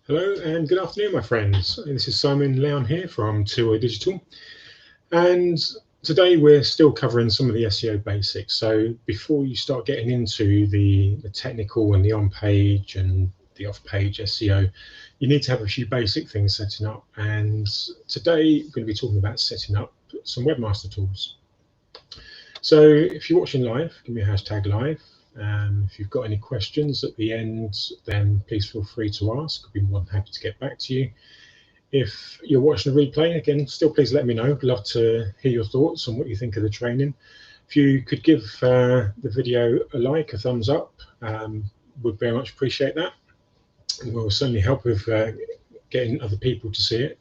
Hello and good afternoon, my friends. This is Simon Leon here from 2 Digital, and today we're still covering some of the SEO basics. So before you start getting into the technical and the on-page and the off-page SEO, you need to have a few basic things setting up. And today we're going to be talking about setting up some Webmaster tools. So if you're watching live, give me a hashtag live. If you've got any questions at the end, then please feel free to ask. I'll be more than happy to get back to you. If you're watching a replay, again, still please let me know. I'd love to hear your thoughts on what you think of the training. If you could give the video a like, a thumbs up, would very much appreciate that. It will certainly help with getting other people to see it.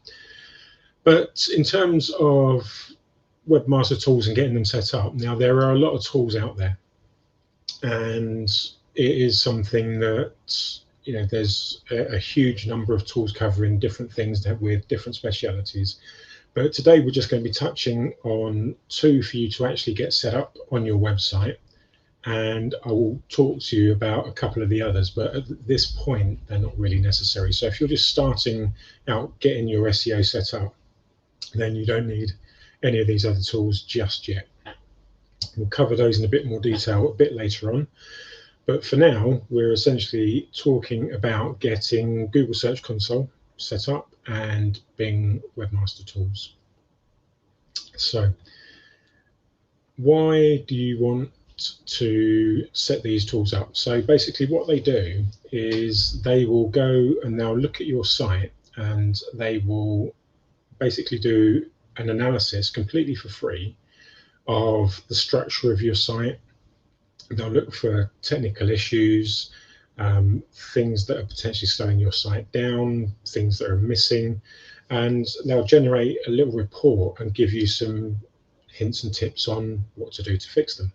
But in terms of Webmaster tools and getting them set up, now there are a lot of tools out there. And it is something that, there's a huge number of tools covering different things with different specialities. But today we're just going to be touching on two for you to actually get set up on your website. And I will talk to you about a couple of the others, but at this point, they're not really necessary. So if you're just starting out getting your SEO set up, then you don't need any of these other tools just yet. We'll cover those in a bit more detail a bit later on. But for now, we're essentially talking about getting Google Search Console set up and Bing Webmaster tools. So why do you want to set these tools up? So basically what they do is they will go and they'll look at your site and they will basically do an analysis completely for free of the structure of your site. They'll look for technical issues, things that are potentially slowing your site down, things that are missing, and they'll generate a little report and give you some hints and tips on what to do to fix them.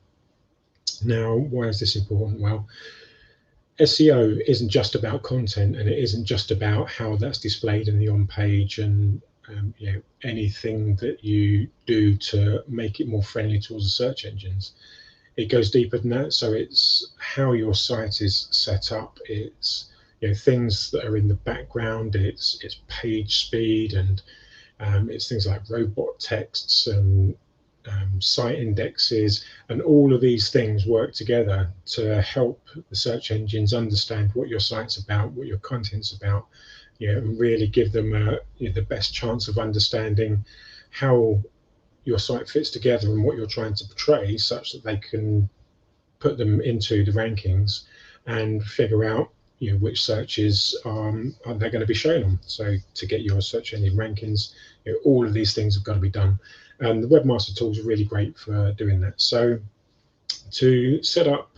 Now, why is this important? Well, SEO isn't just about content, and it isn't just about how that's displayed in the on-page and anything that you do to make it more friendly towards the search engines. It goes deeper than that. So it's how your site is set up. It's things that are in the background. It's page speed, and it's things like robot texts and site indexes, and all of these things work together to help the search engines understand what your site's about, what your content's about. And really give them the best chance of understanding how your site fits together and what you're trying to portray, such that they can put them into the rankings and figure out which searches are they going to be shown on. So to get your search engine rankings, all of these things have got to be done. And the Webmaster tools are really great for doing that. So to set up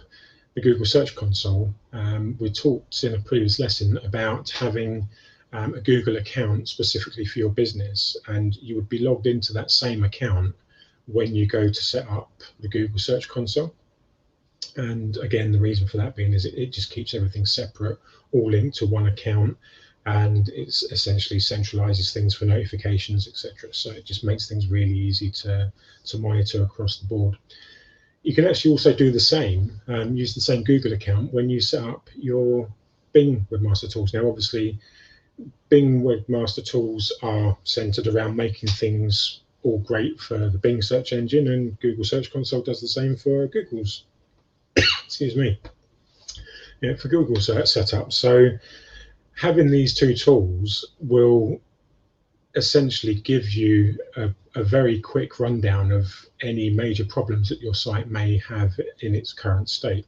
the Google Search Console, we talked in a previous lesson about having a Google account specifically for your business, and you would be logged into that same account when you go to set up the Google Search Console. And again, the reason for that being is it just keeps everything separate, all linked to one account, and it essentially centralizes things for notifications, etc. So it just makes things really easy to monitor across the board. You can actually also do the same, use the same Google account when you set up your Bing Webmaster tools. Now, obviously, Bing Webmaster tools are centered around making things all great for the Bing search engine, and Google Search Console does the same for Google's, excuse me, for Google's setup. So having these two tools will essentially give you a very quick rundown of any major problems that your site may have in its current state.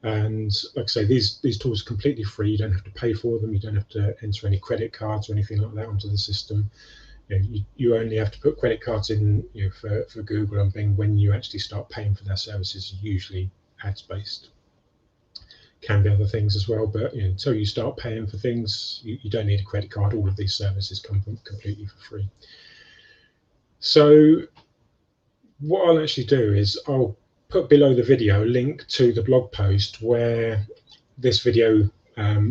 And like I say, these tools are completely free. You don't have to pay for them. You don't have to enter any credit cards or anything like that onto the system. You only have to put credit cards in for Google and Bing when you actually start paying for their services, usually ads based. Can be other things as well, but until you start paying for things, you don't need a credit card. All of these services come completely for free. So what I'll actually do is I'll put below the video a link to the blog post where this video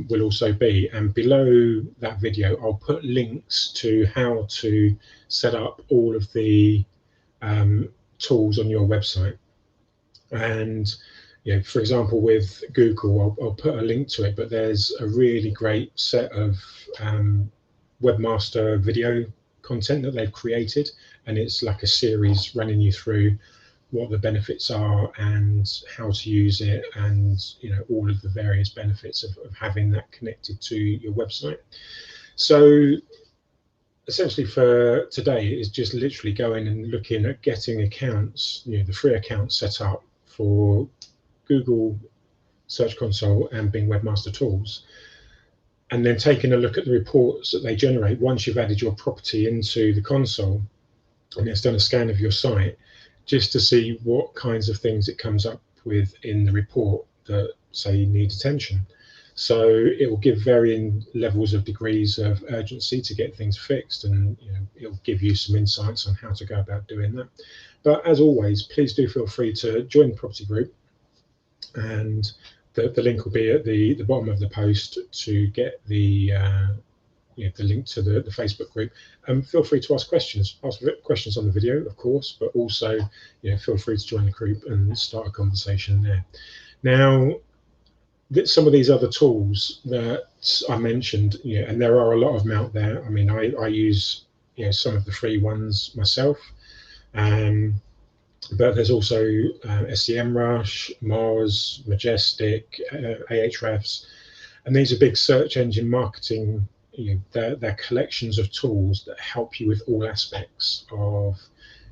will also be, and below that video I'll put links to how to set up all of the tools on your website. And for example, with Google, I'll put a link to it, but there's a really great set of Webmaster video content that they've created, and it's like a series running you through what the benefits are and how to use it, and all of the various benefits of having that connected to your website. So essentially for today is just literally going and looking at getting accounts, the free accounts set up for Google Search Console and Bing Webmaster Tools, and then taking a look at the reports that they generate once you've added your property into the console and it's done a scan of your site, just to see what kinds of things it comes up with in the report that say need attention. So it will give varying levels of degrees of urgency to get things fixed, and it'll give you some insights on how to go about doing that. But as always, please do feel free to join the property group, and the link will be at the bottom of the post to get the link to the Facebook group. Feel free to ask questions on the video, of course, but also feel free to join the group and start a conversation there. Now, some of these other tools that I mentioned, and there are a lot of them out there. I mean, I use some of the free ones myself, but there's also SEMrush, Moz, Majestic, Ahrefs, and these are big search engine marketing. They're collections of tools that help you with all aspects of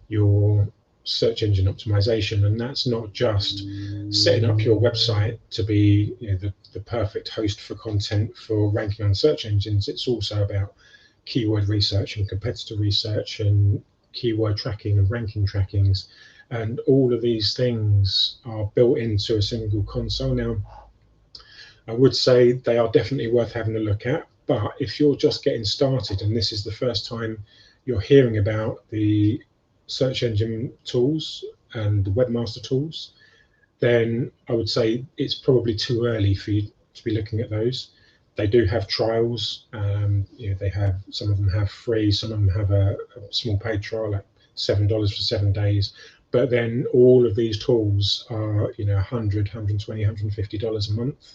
your search engine optimization, and that's not just setting up your website to be the perfect host for content for ranking on search engines. It's also about keyword research and competitor research and keyword tracking and ranking trackings, and all of these things are built into a single console. Now, I would say they are definitely worth having a look at, but if you're just getting started and this is the first time you're hearing about the search engine tools and the Webmaster tools, then I would say it's probably too early for you to be looking at those. They do have trials. They have, some of them have free, some of them have a small paid trial, like $7 for 7 days. But then all of these tools are $100, $120, $150 a month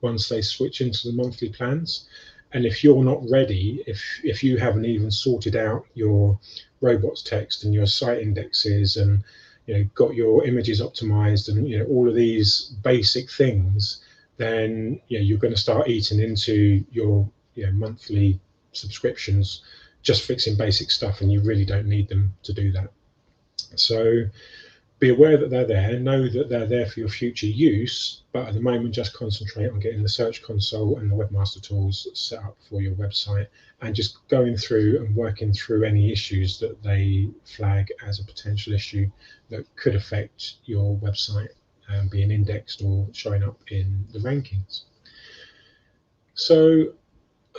once they switch into the monthly plans. And if you're not ready, if you haven't even sorted out your robots text and your site indexes and got your images optimized and all of these basic things, then you're going to start eating into your monthly subscriptions just fixing basic stuff, and you really don't need them to do that. So be aware that they're there, know that they're there for your future use, but at the moment just concentrate on getting the Search Console and the Webmaster tools set up for your website, and just going through and working through any issues that they flag as a potential issue that could affect your website being indexed or showing up in the rankings. So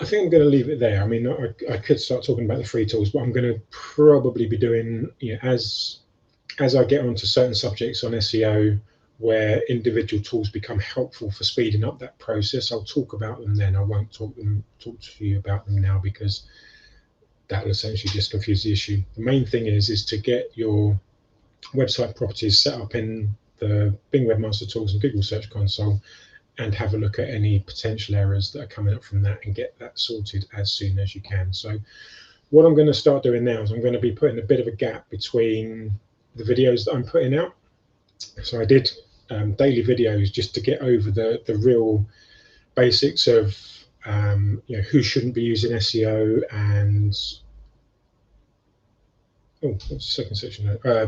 I think I'm going to leave it there. I mean, I could start talking about the free tools, but I'm going to probably be doing, as I get onto certain subjects on SEO where individual tools become helpful for speeding up that process, I'll talk about them then. I won't talk to you about them now, because that will essentially just confuse the issue. The main thing is to get your website properties set up in the Bing Webmaster Tools and Google Search Console, and have a look at any potential errors that are coming up from that and get that sorted as soon as you can. So what I'm going to start doing now is I'm going to be putting a bit of a gap between the videos that I'm putting out. So I did daily videos just to get over the real basics of who shouldn't be using SEO, and what's the second section there?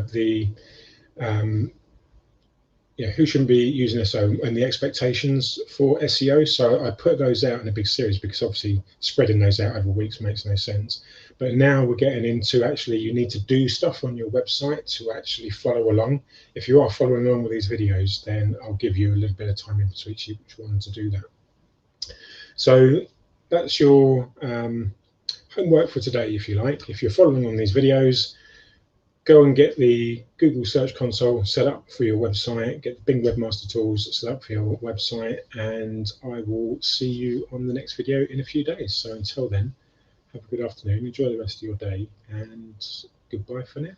Who shouldn't be using SEO and the expectations for SEO. So I put those out in a big series, because obviously spreading those out over weeks makes no sense. But now we're getting into, actually, you need to do stuff on your website to actually follow along. If you are following along with these videos, then I'll give you a little bit of time in between each one to do that. So that's your homework for today, if you like. If you're following on these videos, go and get the Google Search Console set up for your website, get the Bing Webmaster Tools set up for your website, and I will see you on the next video in a few days. So until then, have a good afternoon, enjoy the rest of your day, and goodbye for now.